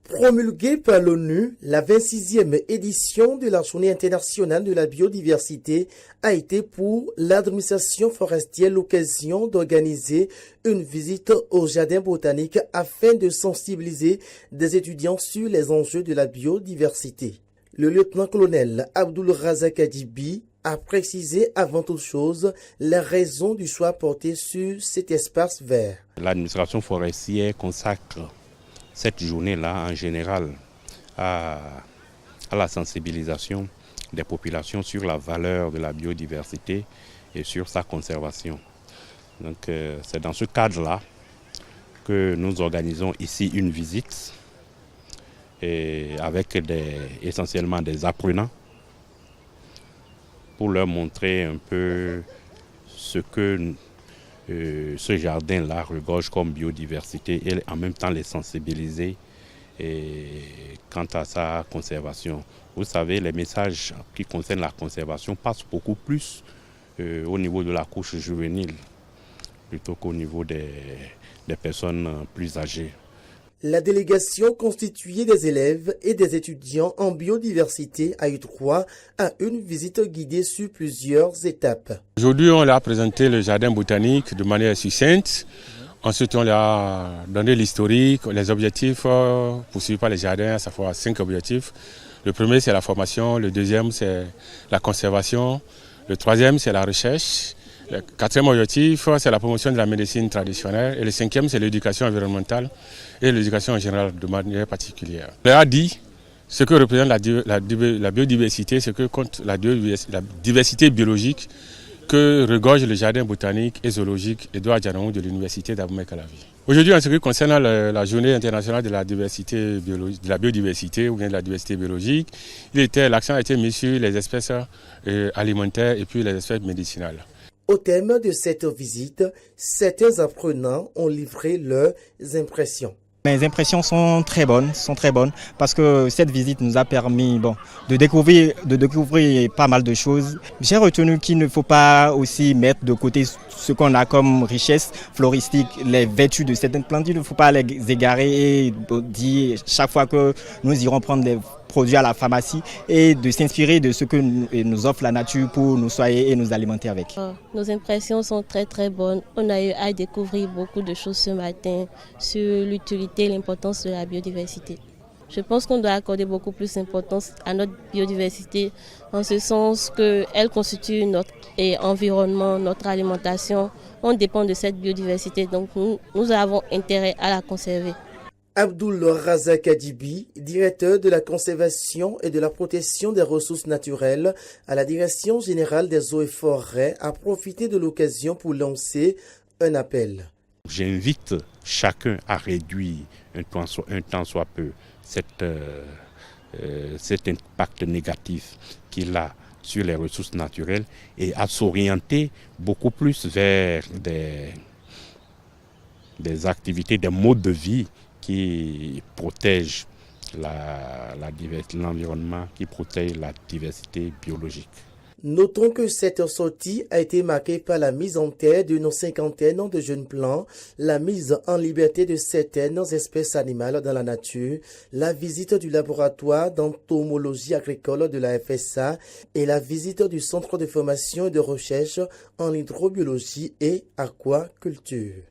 Promulguée par l'ONU, la 26e édition de la Journée internationale de la biodiversité a été pour l'administration forestière l'occasion d'organiser une visite au jardin botanique afin de sensibiliser des étudiants sur les enjeux de la biodiversité. Le lieutenant-colonel Abdul Razak Adibi a précisé avant toute chose les raisons du choix porté sur cet espace vert. L'administration forestière consacre cette journée-là en général à la sensibilisation des populations sur la valeur de la biodiversité et sur sa conservation. Donc c'est dans ce cadre-là que nous organisons ici une visite et avec essentiellement des apprenants pour leur montrer un peu ce que ce jardin-là regorge comme biodiversité et en même temps les sensibiliser quant à sa conservation. Vous savez, les messages qui concernent la conservation passent beaucoup plus au niveau de la couche juvénile plutôt qu'au niveau des personnes plus âgées. La délégation constituée des élèves et des étudiants en biodiversité a eu droit à une visite guidée sur plusieurs étapes. Aujourd'hui, on leur a présenté le jardin botanique de manière succincte. Ensuite, on leur a donné l'historique, les objectifs poursuivis par les jardins, à savoir 5 objectifs. Le premier, c'est la formation. Le deuxième, c'est la conservation. Le troisième, c'est la recherche. Le quatrième objectif, c'est la promotion de la médecine traditionnelle. Et le cinquième, c'est l'éducation environnementale et l'éducation en général de manière particulière. On leur a dit ce que représente la biodiversité, ce que compte la diversité biologique que regorge le jardin botanique et zoologique Edouard Djanou de l'université d'Abomey-Calavi. Aujourd'hui, en ce qui concerne la journée internationale de la biodiversité ou bien de la diversité biologique, l'accent a été mis sur les espèces alimentaires et puis les espèces médicinales. Au thème de cette visite, certains apprenants ont livré leurs impressions. Mes impressions sont très bonnes parce que cette visite nous a permis de découvrir pas mal de choses. J'ai retenu qu'il ne faut pas aussi mettre de côté ce qu'on a comme richesse floristique, les vertus de certaines plantes. Il ne faut pas les égarer et dire chaque fois que nous irons prendre des produits à la pharmacie et de s'inspirer de ce que nous offre la nature pour nous soigner et nous alimenter avec. Nos impressions sont très bonnes. On a eu à découvrir beaucoup de choses ce matin sur l'utilité et l'importance de la biodiversité. Je pense qu'on doit accorder beaucoup plus d'importance à notre biodiversité en ce sens qu'elle constitue notre environnement, notre alimentation. On dépend de cette biodiversité, donc nous avons intérêt à la conserver. Abdul Razak Adibi, directeur de la conservation et de la protection des ressources naturelles à la Direction générale des eaux et forêts, a profité de l'occasion pour lancer un appel. J'invite chacun à réduire un tant soit peu cet impact négatif qu'il a sur les ressources naturelles et à s'orienter beaucoup plus vers des activités, des modes de vie qui protègent l'environnement, qui protègent la diversité biologique. Notons que cette sortie a été marquée par la mise en terre d'une cinquantaine de jeunes plants, la mise en liberté de certaines espèces animales dans la nature, la visite du laboratoire d'entomologie agricole de la FSA et la visite du centre de formation et de recherche en hydrobiologie et aquaculture.